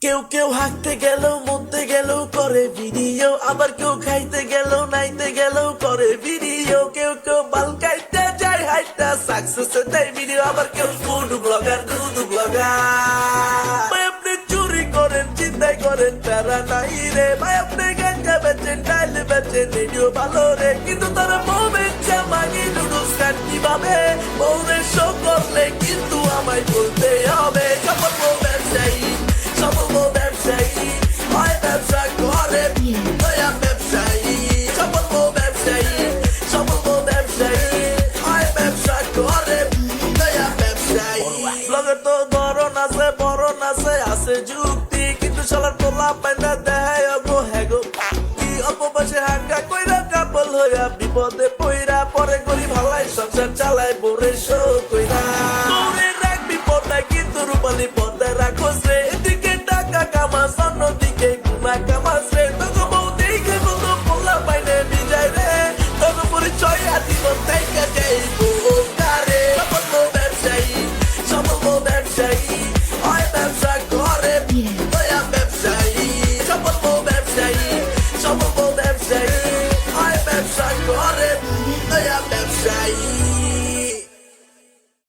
কেউ কেউ হাঁটতে গেল মরতে গেল করে ভিডিও, আবার কেউ খাইতে গেল নাইতে গেল করে ভিডিও, কেউ কেউ বাল খাইতে যায় হাইটা সাকসেস দেয় ভিডিও, আবার কেউ ফুড ব্লগার দুধ ব্লগার। ভাই আপনি চুরি করেন চিন্তাই করেন প্যারা নাই রে, ভাই আপনি গাঞ্জা বেচেন ডাইল বেচেন ভিডিও ভালো রে, কিন্তু তারা বউ বেচে মাগি নুডলস খান কিভাবে, বউরে শো করলে কিন্তু আমায় বলতে হবে সফল বউ ব্যবসায়ী, সফল বউ ব্যবসায়ী হয় ব্যবসা করে নয়া ব্যবসায়ী, সফল বউ ব্যবসায়ী, সফল বউ ব্যবসায়ী হয় ব্যবসা করে নয়া ব্যবসায়ী। ব্লগের তো ধরন আছে বরণ আছে আছে যুক্তি, কিন্তু শালার তোলা পাইনা দেয় অগো হ্যাগো কি অল্প বয়সে হাঙ্গা কইরা কাপল হইয়া বিপদে